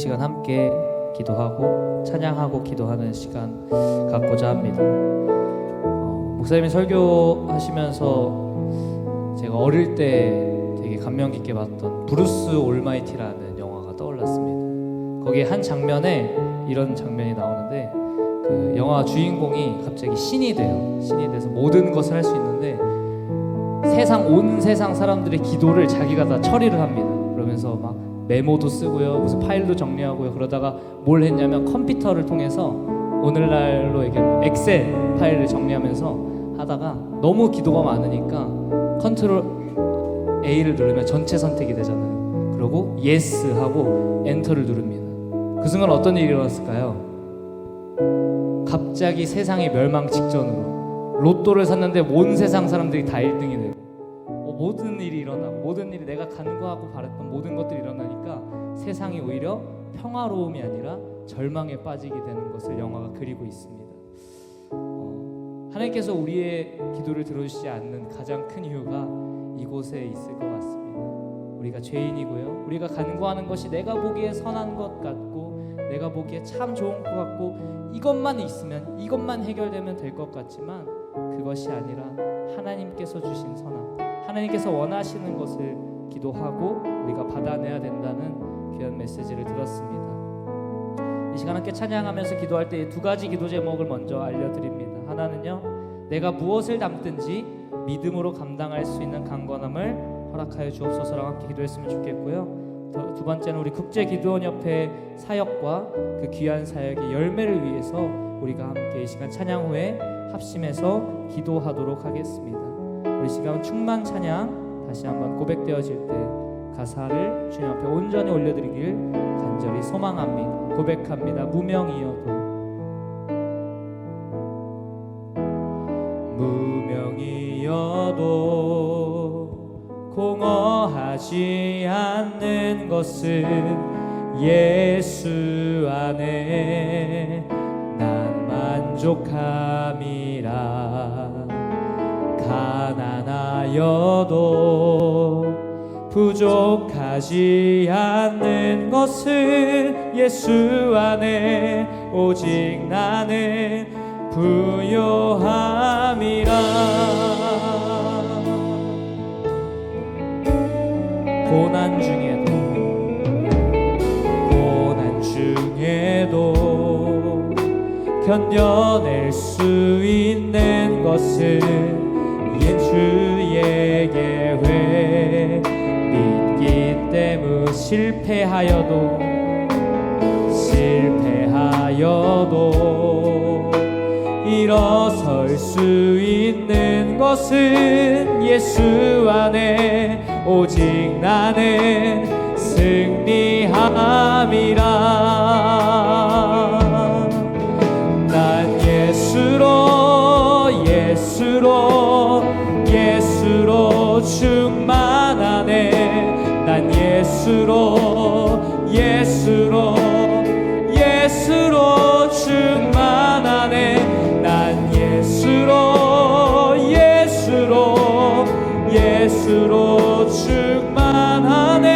A: 시간 함께 기도하고 찬양하고 기도하는 시간 갖고자 합니다. 목사님이 설교하시면서 제가 어릴 때 되게 감명 깊게 봤던 브루스 올마이티라는 영화가 떠올랐습니다. 거기에 한 장면에 이런 장면이 나오는데 그 영화 주인공이 갑자기 신이 돼요. 신이 돼서 모든 것을 할 수 있는데 온 세상 사람들의 기도를 자기가 다 처리를 합니다. 그러면서 막 메모도 쓰고요, 무슨 파일도 정리하고요. 그러다가 뭘 했냐면 컴퓨터를 통해서 오늘날로 얘기하면 엑셀 파일을 정리하면서 하다가 너무 기도가 많으니까 컨트롤 A를 누르면 전체 선택이 되잖아요. 그러고 예스 하고 엔터를 누릅니다. 그 순간 어떤 일이 일어났을까요? 갑자기 세상이 멸망 직전으로 로또를 샀는데 온 세상 사람들이 다 1등이 되고 모든 일이 일어나고 모든 일이 내가 간구하고 바랬던 모든 것들이 일어나니까 세상이 오히려 평화로움이 아니라 절망에 빠지게 되는 것을 영화가 그리고 있습니다. 하나님께서 우리의 기도를 들어주시지 않는 가장 큰 이유가 이곳에 있을 것 같습니다. 우리가 죄인이고요, 우리가 간구하는 것이 내가 보기에 선한 것 같고 내가 보기에 참 좋은 것 같고 이것만 있으면 이것만 해결되면 될 것 같지만 그것이 아니라 하나님께서 주신 선함, 하나님께서 원하시는 것을 기도하고 우리가 받아내야 된다는 귀한 메시지를 들었습니다. 이 시간 함께 찬양하면서 기도할 때 두 가지 기도 제목을 먼저 알려드립니다. 하나는요, 내가 무엇을 담든지 믿음으로 감당할 수 있는 강건함을 허락하여 주옵소서라고 함께 기도했으면 좋겠고요. 두 번째는 우리 국제기도원협회 사역과 그 귀한 사역의 열매를 위해서 우리가 함께 이 시간 찬양 후에 합심해서 기도하도록 하겠습니다. 우리 시간 충만 찬양 다시 한번 고백되어질 때 가사를 주님 앞에 온전히 올려드리길 간절히 소망합니다. 고백합니다. 무명이어도 공허하지 않는 것은 예수 안에 난 만족함이라. 가난하여도 부족하지 않는 것은 예수 안에 오직 나는 부요함이라. 고난 중에도 견뎌낼 수 있는 것은 주의 계획 믿기 때문에 실패하여도 일어설 수 있는 것은 예수 안에 오직 나는 승리함이라. 난 예수로 충만하네. 난 예수로 충만하네. 난 예수로 충만하네.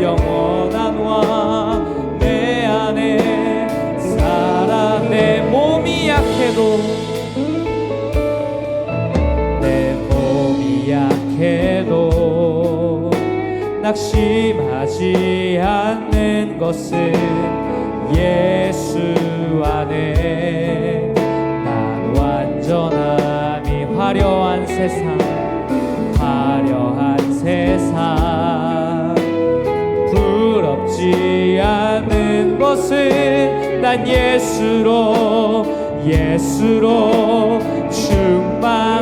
A: 영원한 왕 내 안에 살아. 내 몸이 약해도 낙심하지 않는 것은 예수 안에 난 완전함이. 화려한 세상 부럽지 않은 것은 난 예수로 충만함이라.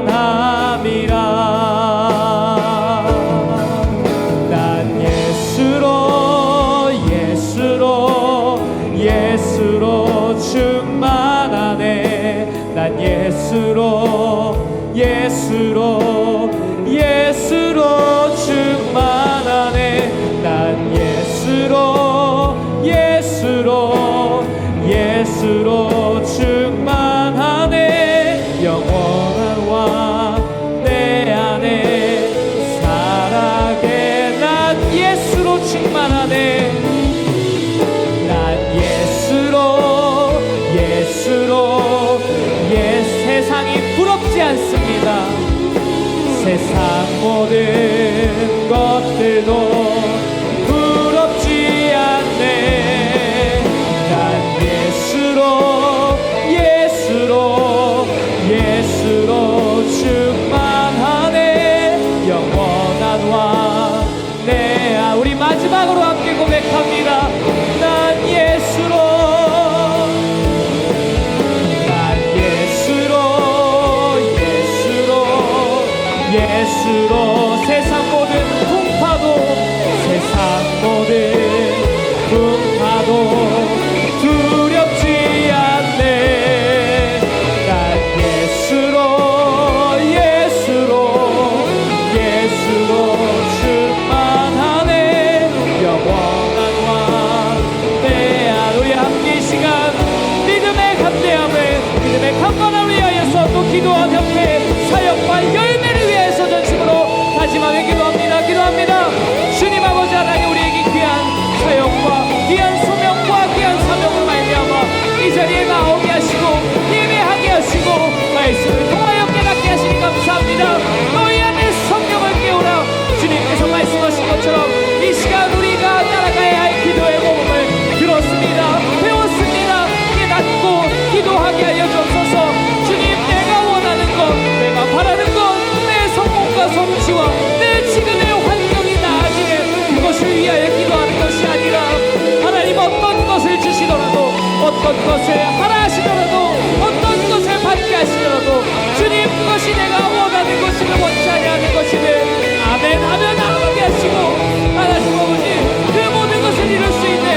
A: 난 예수로 충만하네. 난 예수로 충만하네. 난 예수로 충만하네. 영원한 왕 내 안에 살아게. 난 예수로 충만하네. 세상 모든 것들도 부럽지 않네. 난 예수로 예수로 충만하네. 영원한 왕 내 우리 마지막으로 함께 고백합니다. 난 예수로 세상 모든 풍파도 두렵지 않네. 난 예수로 충만하네. 영원한 왕 내 안. 우리 함께 이 시간 믿음의 담대함을, 믿음의 강건함을 위하여서 또 기도한 협회 사역과 열매를 위해서 전심으로 다짐하며 기도합니다. 주님 아버지 하나님, 우리에게 귀한 사역과 귀한 소명과 귀한 사명을 말미암아 이 자리에 나오게 하시고 예배하게 하시고 말씀을 통하여 깨닫게 하시니 감사합니다. 너희 안에 성령을 깨우라. 주님께서 말씀하신 것처럼 이 시간 우리가 따라가야 할 기도의 모범을 들었습니다. 배웠습니다. 깨닫고 기도하게 하여 주옵소서. 주님, 내가 원하는 것, 내가 바라는 것, 내 성공과 성취와 내 지금의 환경이 나아지는 그것을 위하여 기도하는 것이 아니라 하나님 어떤 것을 주시더라도, 어떤 것을 하라 하시더라도, 어떤 것을 받게 하시더라도 주님, 그것이 내가 원하는 것이든 원치 아니하는 것이든 아멘 하며 나아가게 하시고, 하나님 아버지 그 모든 것을 이룰 수 있는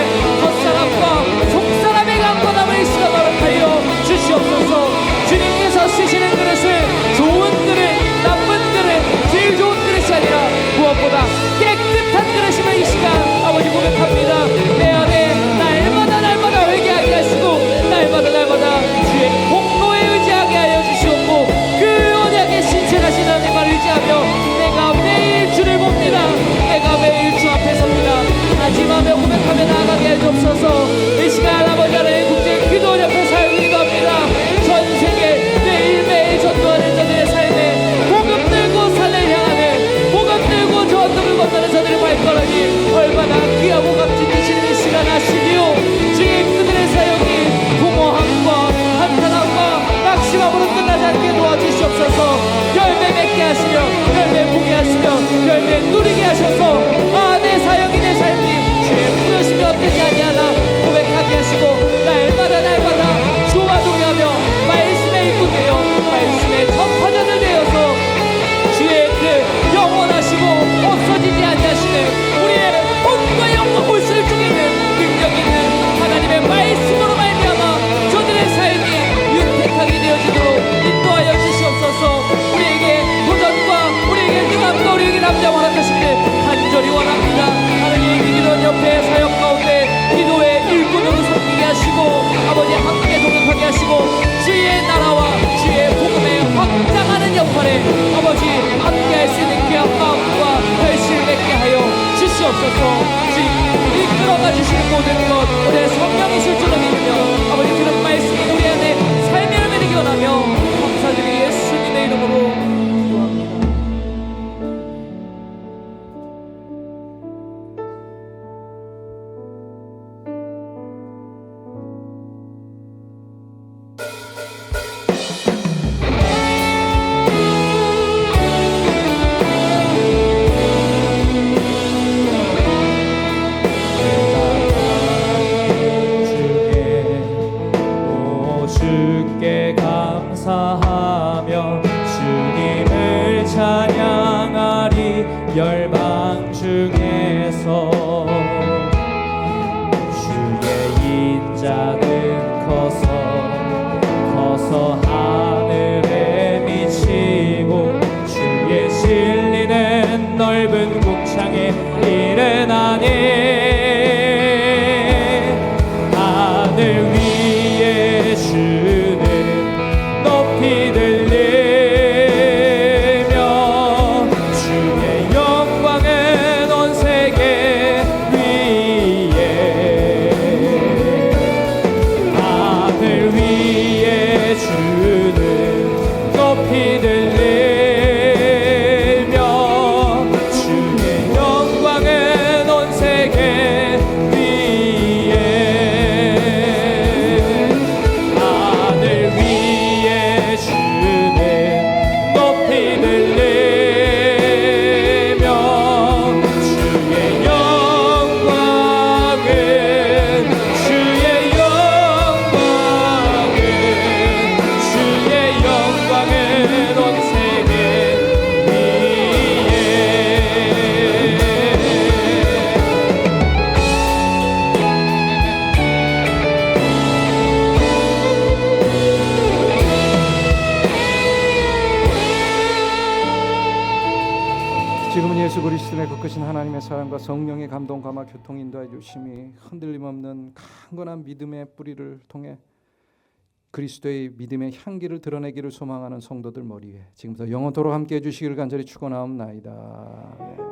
A: 겉사람과 속사람의 강건함을 이 시간 허락하여 주시옵소서. 주님께서 쓰시는 그릇을 좋은 그릇, 나쁜 그릇, 제일 좋은 그릇이 아니라 무엇보다 깨끗한 그릇임을 이 시간 아버지 고백합니다. 내 안에 날마다 회개하게 하시고 날마다 주의 공로에 의지하게 하여 주시옵고, 그 언약에 신실하신 하나님을 의지하며 내가 매일 주를 봅니다. 내가 매일 주 앞에 섭니다. 다짐하며 고백하며 나아가게 해 주옵소서. 이 시간 아버지 하나님 국제 기도협회 사역을 기도합니다. 전 세계 매일매일 전도하는 자들의 삶에 복음 들고 산을 향하는, 복음 들고 저 언덕을 건너는 자들의 발걸음이 얼마나 귀하고 값진 뜻이는 이 시간 아시리요. 주의 그들의 사역이 공허함과 한탄함과 낙심함으로 끝나지 않게 도와주시옵소서. 열매 맺게 하시며 열매 보게 하시며 열매 누리게 하셔서 내 사역이 내 삶이 주의 부르심이 어떻게 아니하나 고백하게 하시고 날마다 주와 동의하며 말씀에 입구되어 말씀의 전파자들 되어서 주의 그 영원하시고 없어지지 아니하시는 우리의 본과 영과 물수를 쪼개는 능력 있는 하나님의 말씀으로 말미암아 저들의 삶이 윤택하게 되어지도록 인도하여 주시옵소서. 우리에게 도전과 우리에게 능함과 우리에게 남자 허락하시길 간절히 원합니다. 하나님, 이 기도원 옆에 사역 가운데 기도의 일꾼으로 섬기게 하시고 아버지 함께 동역하게 하시고 주의 나라와 주의 복음에 확장하는 역할에 아버지 함께할 수 있는 귀한 마음과 결실을 맺게 하여 주시옵소서. 주님, 이끌어가 주시는 모든 것 우리의 성령이실 줄로 믿으며 아버지 그런 말씀이 우리 안에 삶의 열매를 기원하며 감사드리 예수님의 이름으로 기도합니다. 주께 감사하며 주님을 찬양하리. 열방 중에서 주의 인자는 커서 하늘에 미치고 주의 진리는 넓은 궁창에 이르나니. 하늘 위에 주는 높이 들리며 주의 영광은 온 세계
B: 지금은 예수 그리스도의 그 크신 하나님의 사랑과 성령의 감동 감화 교통 인도해 주심이 흔들림 없는 강건한 믿음의 뿌리를 통해 그리스도의 믿음의 향기를 드러내기를 소망하는 성도들 머리에 지금부터 영원토록 함께해 주시기를 간절히 축원하옵나이다. 네.